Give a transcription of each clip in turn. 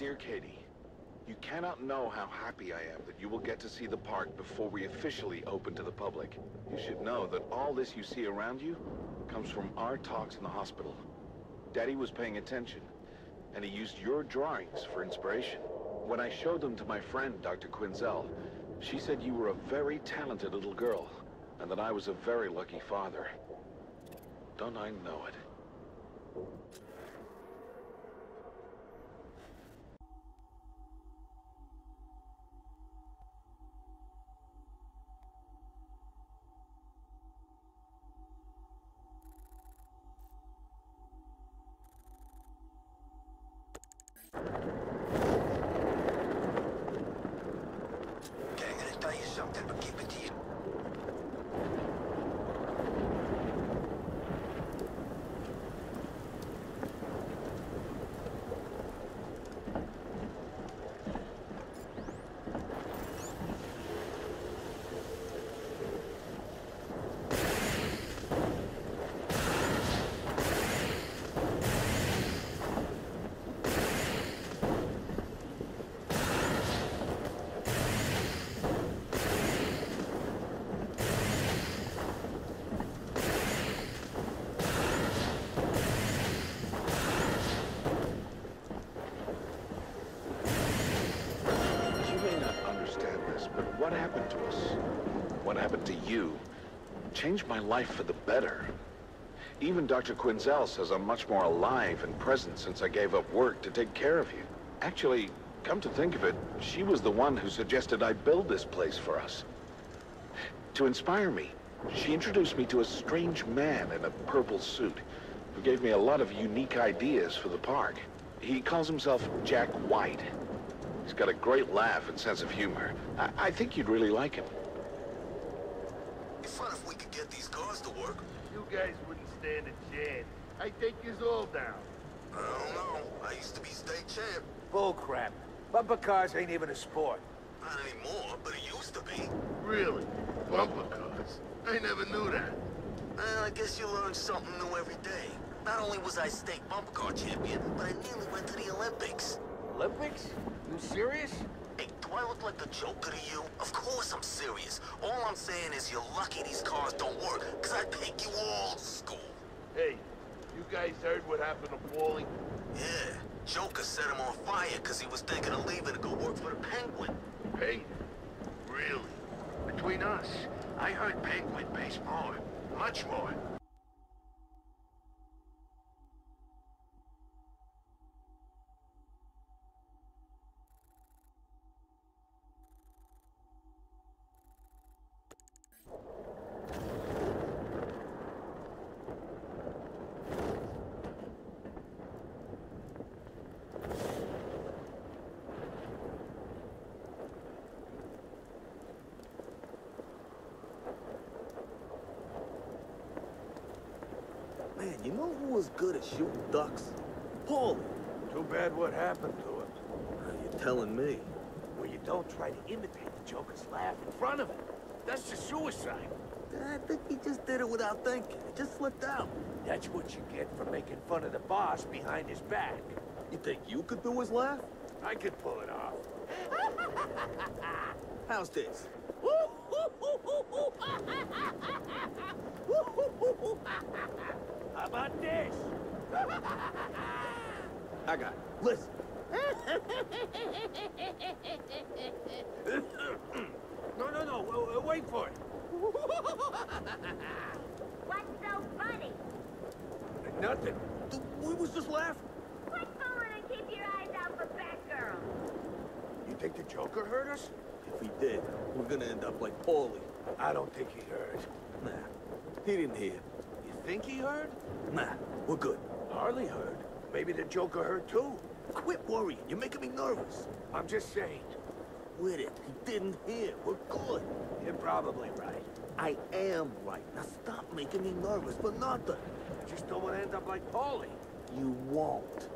Dear Katie, you cannot know how happy I am that you will get to see the park before we officially open to the public. You should know that all this you see around you comes from our talks in the hospital. Daddy was paying attention, and he used your drawings for inspiration. When I showed them to my friend, Dr. Quinzel, she said you were a very talented little girl, and that I was a very lucky father. Don't I know it? What happened to us? What happened to you? Changed my life for the better. Even Dr. Quinzel says I'm much more alive and present since I gave up work to take care of you. Actually, come to think of it, she was the one who suggested I build this place for us. To inspire me, she introduced me to a strange man in a purple suit who gave me a lot of unique ideas for the park. He calls himself Jack White. He's got a great laugh and sense of humor. I think you'd really like him. It'd be fun if we could get these cars to work. You guys wouldn't stand a chance. I'd take yous all down. I don't know. I used to be state champ. Bull crap. Bumper cars ain't even a sport. Not anymore, but it used to be. Really? Bumper cars? I never knew that. Well, I guess you learn something new every day. Not only was I state bumper car champion, but I nearly went to the Olympics. Olympics? You serious? Hey, do I look like the Joker to you? Of course I'm serious. All I'm saying is you're lucky these cars don't work, because I'd take you all to school. Hey, you guys heard what happened to Paulie? Yeah, Joker set him on fire because he was thinking of leaving to go work for the Penguin. Penguin? Really? Between us, I heard Penguin pays more. Much more. Man, you know who was good at shooting ducks? Paulie. Too bad what happened to him. You're telling me. Well, you don't try to imitate the Joker's laugh in front of him. That's just suicide. I think he just did it without thinking. It just slipped out. That's what you get for making fun of the boss behind his back. You think you could do his laugh? I could pull it off. How's this? How about this? I got it. Listen. No, wait for it. What's so funny? Nothing. We was just laughing. Quit fooling and keep your eyes out for Batgirl. You think the Joker heard us? If he did, we're gonna end up like Paulie. I don't think he heard. Nah, he didn't hear. You think he heard? Nah, we're good. Harley heard. Maybe the Joker heard too. Quit worrying. You're making me nervous. I'm just saying. With it. He didn't hear. We're good. You're probably right. I am right. Now stop making me nervous for nothing. I just don't want to end up like Paulie. You won't.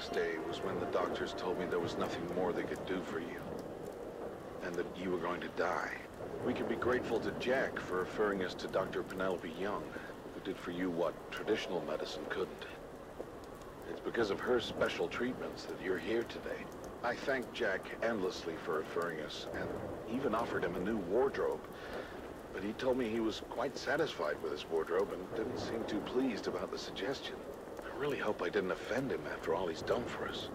next day was when the doctors told me there was nothing more they could do for you, and that you were going to die. We can be grateful to Jack for referring us to Dr. Penelope Young, who did for you what traditional medicine couldn't. It's because of her special treatments that you're here today. I thank Jack endlessly for referring us, and even offered him a new wardrobe. But he told me he was quite satisfied with his wardrobe and didn't seem too pleased about the suggestion. I really hope I didn't offend him after all he's done for us.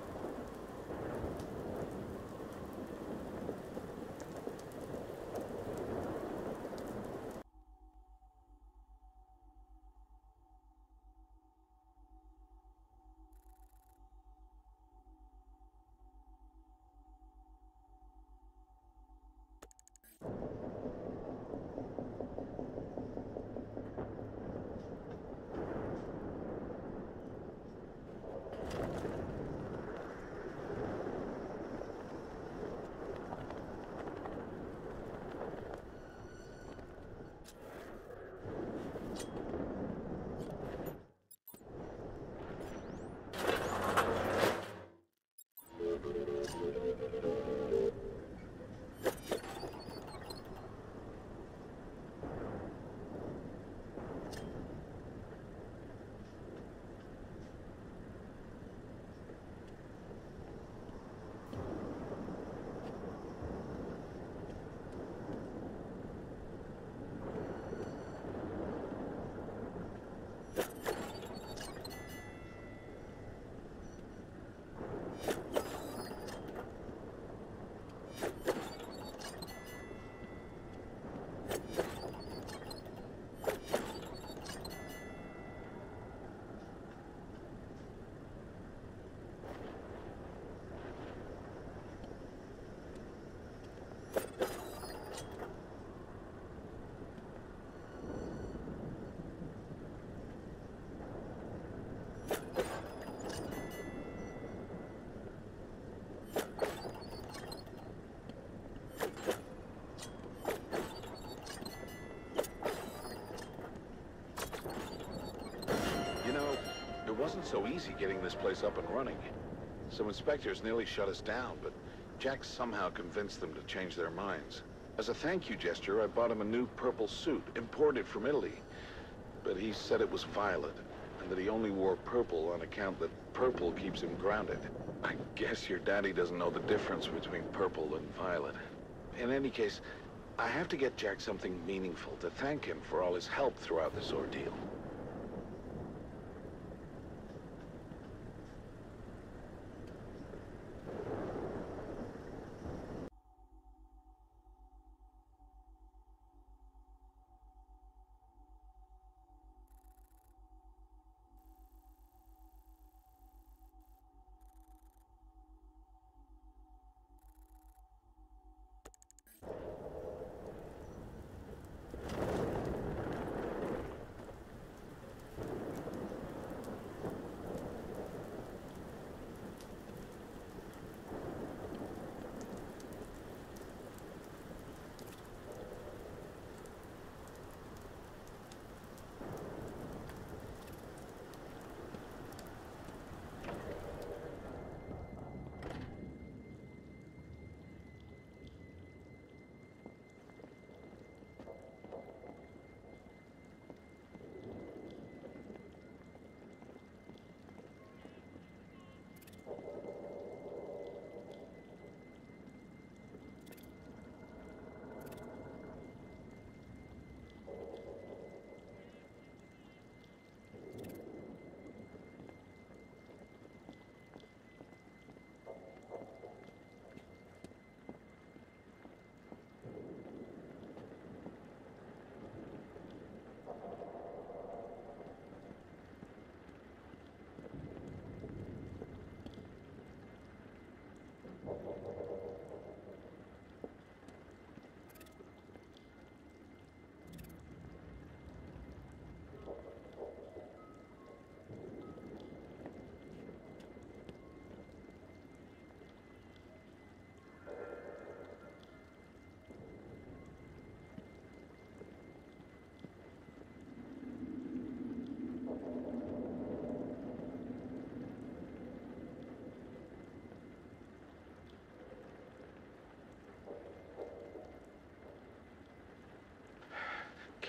It wasn't so easy getting this place up and running. Some inspectors nearly shut us down, but Jack somehow convinced them to change their minds. As a thank you gesture, I bought him a new purple suit, imported from Italy. But he said it was violet, and that he only wore purple on account that purple keeps him grounded. I guess your daddy doesn't know the difference between purple and violet. In any case, I have to get Jack something meaningful to thank him for all his help throughout this ordeal.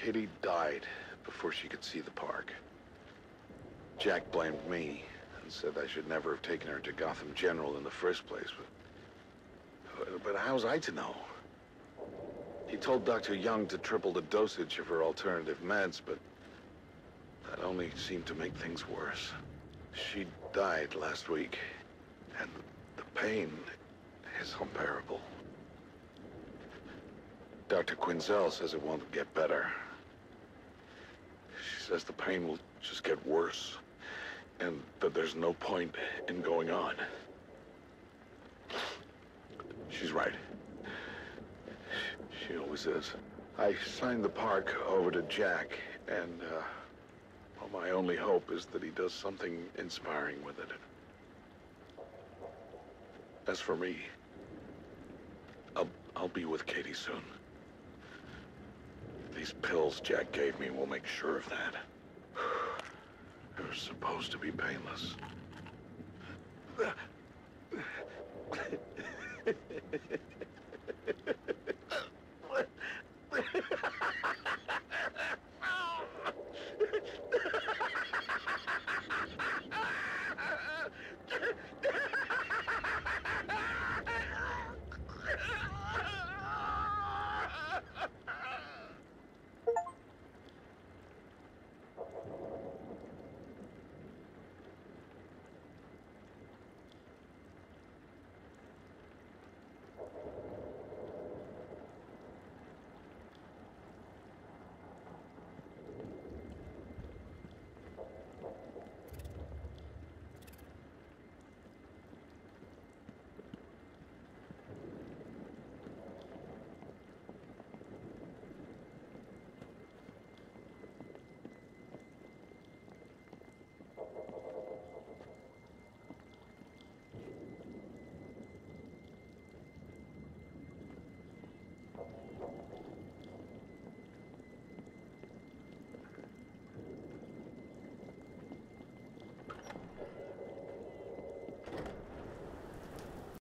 Katie died before she could see the park. Jack blamed me and said I should never have taken her to Gotham General in the first place. But how was I to know? He told Dr. Young to triple the dosage of her alternative meds, but that only seemed to make things worse. She died last week, and the pain is unbearable. Dr. Quinzel says it won't get better. She says the pain will just get worse, and that there's no point in going on. She's right. She always is. I signed the park over to Jack, and, well, my only hope is that he does something inspiring with it. As for me, I'll be with Katie soon. These pills Jack gave me will make sure of that. They were supposed to be painless.